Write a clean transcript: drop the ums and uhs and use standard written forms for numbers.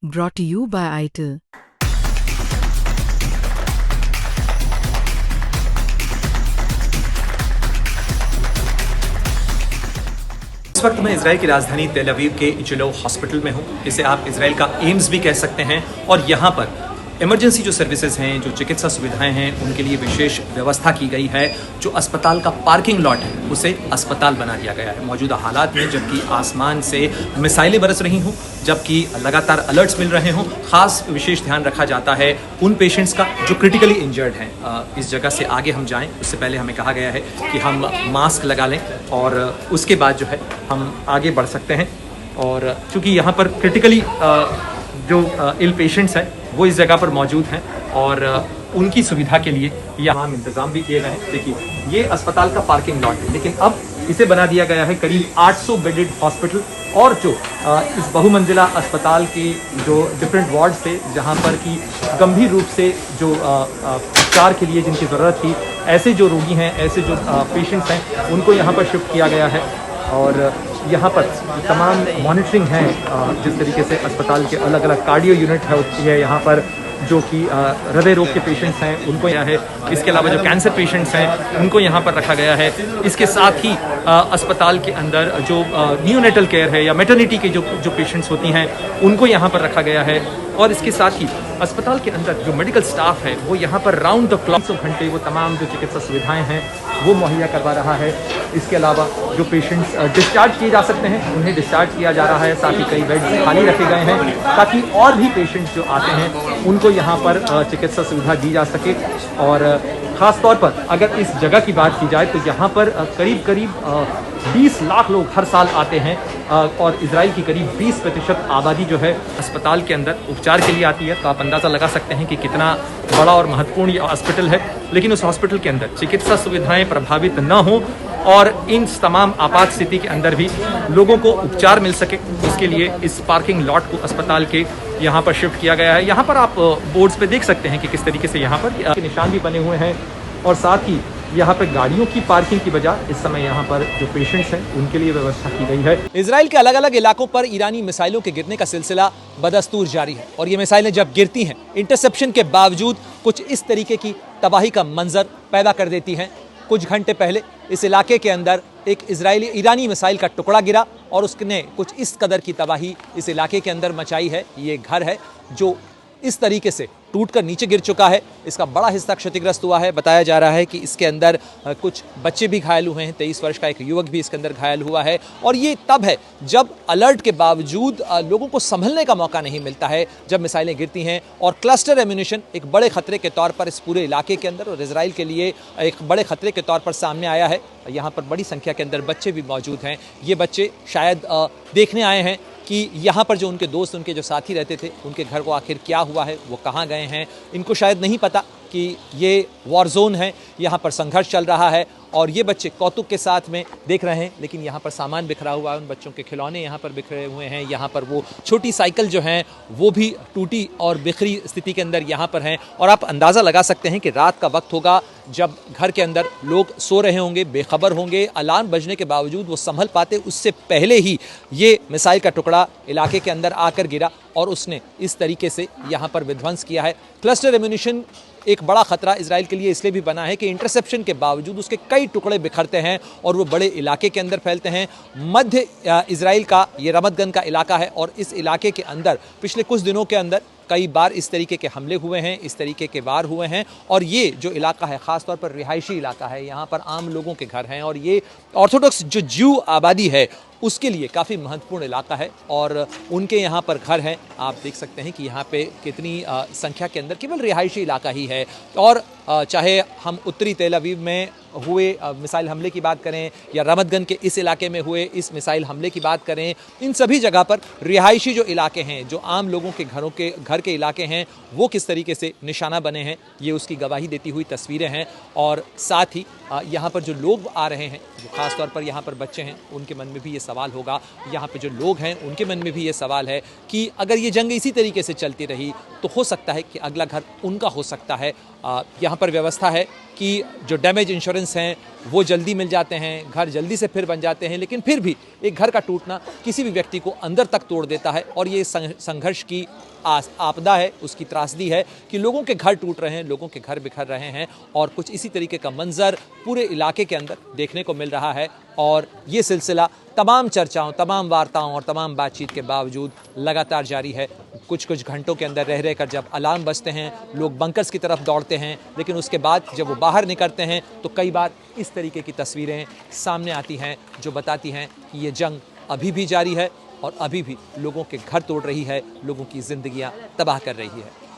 Brought to you by ITIL। इस वक्त मैं इजराइल की राजधानी तेल अवीव के इचिलो हॉस्पिटल में हूँ। इसे आप इजराइल का एम्स भी कह सकते हैं। और यहाँ पर इमरजेंसी जो सर्विसेज हैं, जो चिकित्सा सुविधाएं हैं, उनके लिए विशेष व्यवस्था की गई है। जो अस्पताल का पार्किंग लॉट है उसे अस्पताल बना दिया गया है। मौजूदा हालात में जबकि आसमान से मिसाइलें बरस रही हों, जबकि लगातार अलर्ट्स मिल रहे हों, खास विशेष ध्यान रखा जाता है उन पेशेंट्स का जो क्रिटिकली इंजर्ड हैं। इस जगह से आगे हम जाएं उससे पहले हमें कहा गया है कि हम मास्क लगा लें और उसके बाद जो है हम आगे बढ़ सकते हैं। और चूँकि यहाँ पर क्रिटिकली जो इल पेशेंट्स हैं वो इस जगह पर मौजूद हैं और उनकी सुविधा के लिए यहाँ इंतज़ाम भी किए गए हैं। देखिए, ये अस्पताल का पार्किंग लॉट है, लेकिन अब इसे बना दिया गया है करीब 800 बेडेड हॉस्पिटल। और जो इस बहुमंजिला अस्पताल के जो डिफरेंट वार्ड्स थे, जहाँ पर कि गंभीर रूप से जो उपचार के लिए जिनकी ज़रूरत थी, ऐसे जो रोगी हैं, ऐसे जो पेशेंट्स हैं, उनको यहाँ पर शिफ्ट किया गया है। और यहाँ पर तमाम मॉनिटरिंग है। जिस तरीके से अस्पताल के अलग अलग कार्डियो यूनिट होती है यहाँ पर, जो कि हृदय रोग के पेशेंट्स हैं उनको यहाँ है। इसके अलावा जो कैंसर पेशेंट्स हैं उनको यहाँ पर रखा गया है। इसके साथ ही अस्पताल के अंदर जो नियोनेटल केयर है या मैटरनिटी के जो पेशेंट्स होती हैं उनको यहाँ पर रखा गया है। और इसके साथ ही अस्पताल के अंदर जो मेडिकल स्टाफ है वो यहाँ पर राउंड द क्लॉक घंटे वो तमाम जो चिकित्सा सुविधाएं हैं वो मुहैया करवा रहा है। इसके अलावा जो पेशेंट्स डिस्चार्ज किए जा सकते हैं उन्हें डिस्चार्ज किया जा रहा है। साथ ही कई बेड्स खाली रखे गए हैं ताकि और भी पेशेंट्स जो आते हैं उनको यहाँ पर चिकित्सा सुविधा दी जा सके। और ख़ास तौर पर अगर इस जगह की बात की जाए तो यहाँ पर करीब 20 लाख लोग हर साल आते हैं और इजराइल की करीब 20% आबादी जो है अस्पताल के अंदर उपचार के लिए आती है। तो आप अंदाज़ा लगा सकते हैं कि कितना बड़ा और महत्वपूर्ण ये हॉस्पिटल है। लेकिन उस हॉस्पिटल के अंदर चिकित्सा सुविधाएं प्रभावित न हों और इन तमाम आपात स्थिति के अंदर भी लोगों को उपचार मिल सके, इसके लिए इस पार्किंग लॉट को अस्पताल के यहाँ पर शिफ्ट किया गया है। यहाँ पर आप बोर्ड्स पे देख सकते हैं कि किस तरीके से यहाँ पर निशान भी बने हुए हैं। और साथ ही यहाँ पर गाड़ियों की पार्किंग की बजाय इस समय यहाँ पर जो पेशेंट्स हैं उनके लिए व्यवस्था की गई है। इजराइल के अलग अलग इलाकों पर ईरानी मिसाइलों के गिरने का सिलसिला बदस्तूर जारी है और ये मिसाइलें जब गिरती हैं इंटरसेप्शन के बावजूद कुछ इस तरीके की तबाही का मंजर पैदा कर देती हैं। कुछ घंटे पहले इस इलाके के अंदर एक ईरानी मिसाइल का टुकड़ा गिरा और उसने कुछ इस कदर की तबाही इस इलाके के अंदर मचाई है। ये घर है जो इस तरीके से टूटकर नीचे गिर चुका है। इसका बड़ा हिस्सा क्षतिग्रस्त हुआ है। बताया जा रहा है कि इसके अंदर कुछ बच्चे भी घायल हुए हैं। 23 वर्ष का एक युवक भी इसके अंदर घायल हुआ है। और ये तब है जब अलर्ट के बावजूद लोगों को संभलने का मौका नहीं मिलता है, जब मिसाइलें गिरती हैं। और क्लस्टर एम्यूनिशन एक बड़े खतरे के तौर पर इस पूरे इलाके के अंदर और इजराइल के लिए एक बड़े खतरे के तौर पर सामने आया है। यहाँ पर बड़ी संख्या के अंदर बच्चे भी मौजूद हैं। ये बच्चे शायद देखने आए हैं कि यहाँ पर जो उनके दोस्त, उनके जो साथी रहते थे, उनके घर को आखिर क्या हुआ है, वो कहाँ गए हैं। इनको शायद नहीं पता कि ये वॉर जोन है, यहाँ पर संघर्ष चल रहा है। और ये बच्चे कौतुक के साथ में देख रहे हैं, लेकिन यहाँ पर सामान बिखरा हुआ है। उन बच्चों के खिलौने यहाँ पर बिखरे हुए हैं। यहाँ पर वो छोटी साइकिल जो हैं वो भी टूटी और बिखरी स्थिति के अंदर यहाँ पर हैं। और आप अंदाज़ा लगा सकते हैं कि रात का वक्त होगा जब घर के अंदर लोग सो रहे होंगे, बेखबर होंगे। अलार्म बजने के बावजूद वो संभल पाते उससे पहले ही ये मिसाइल का टुकड़ा इलाके के अंदर आकर गिरा और उसने इस तरीके से यहाँ पर विध्वंस किया है। क्लस्टर एम्यूनिशन एक बड़ा खतरा इजराइल के लिए इसलिए भी बना है कि इंटरसेप्शन के बावजूद उसके कई टुकड़े बिखरते हैं और वो बड़े इलाके के अंदर फैलते हैं। मध्य इजराइल का ये रमतगन का इलाका है और इस इलाके के अंदर पिछले कुछ दिनों के अंदर कई बार इस तरीके के हमले हुए हैं, इस तरीके के वार हुए हैं। और ये जो इलाका है ख़ास तौर पर रिहायशी इलाका है, यहाँ पर आम लोगों के घर हैं और ये ऑर्थोडॉक्स जो ज्यू आबादी है उसके लिए काफ़ी महत्वपूर्ण इलाका है और उनके यहाँ पर घर हैं। आप देख सकते हैं कि यहाँ पे कितनी संख्या के अंदर केवल रिहायशी इलाका ही है। और चाहे हम उत्तरी तेल अवीव में हुए मिसाइल हमले की बात करें या रमतगन के इस इलाके में हुए इस मिसाइल हमले की बात करें, इन सभी जगह पर रिहायशी जो इलाके हैं, जो आम लोगों के घर के इलाके हैं, वो किस तरीके से निशाना बने हैं, ये उसकी गवाही देती हुई तस्वीरें हैं। और साथ ही यहाँ पर जो लोग आ रहे हैं, जो ख़ास तौर पर यहाँ पर बच्चे हैं, उनके मन में भी ये सवाल होगा। यहाँ पे जो लोग हैं उनके मन में भी ये सवाल है कि अगर ये जंग इसी तरीके से चलती रही तो हो सकता है कि अगला घर उनका हो सकता है। यहाँ पर व्यवस्था है कि जो डैमेज इंश्योरेंस हैं वो जल्दी मिल जाते हैं, घर जल्दी से फिर बन जाते हैं, लेकिन फिर भी एक घर का टूटना किसी भी व्यक्ति को अंदर तक तोड़ देता है। और ये संघर्ष की आपदा है, उसकी त्रासदी है कि लोगों के घर टूट रहे हैं, लोगों के घर बिखर रहे हैं और कुछ इसी तरीके का मंजर पूरे इलाके के अंदर देखने को मिल रहा है। और ये सिलसिला तमाम चर्चाओं, तमाम वार्ताओं और तमाम बातचीत के बावजूद लगातार जारी है। कुछ घंटों के अंदर रह कर जब अलार्म बजते हैं, लोग बंकर्स की तरफ दौड़ते हैं, लेकिन उसके बाद जब वो बाहर निकलते हैं तो कई बार इस तरीके की तस्वीरें सामने आती हैं जो बताती हैं कि ये जंग अभी भी जारी है और अभी भी लोगों के घर तोड़ रही है, लोगों की जिंदगियां तबाह कर रही है।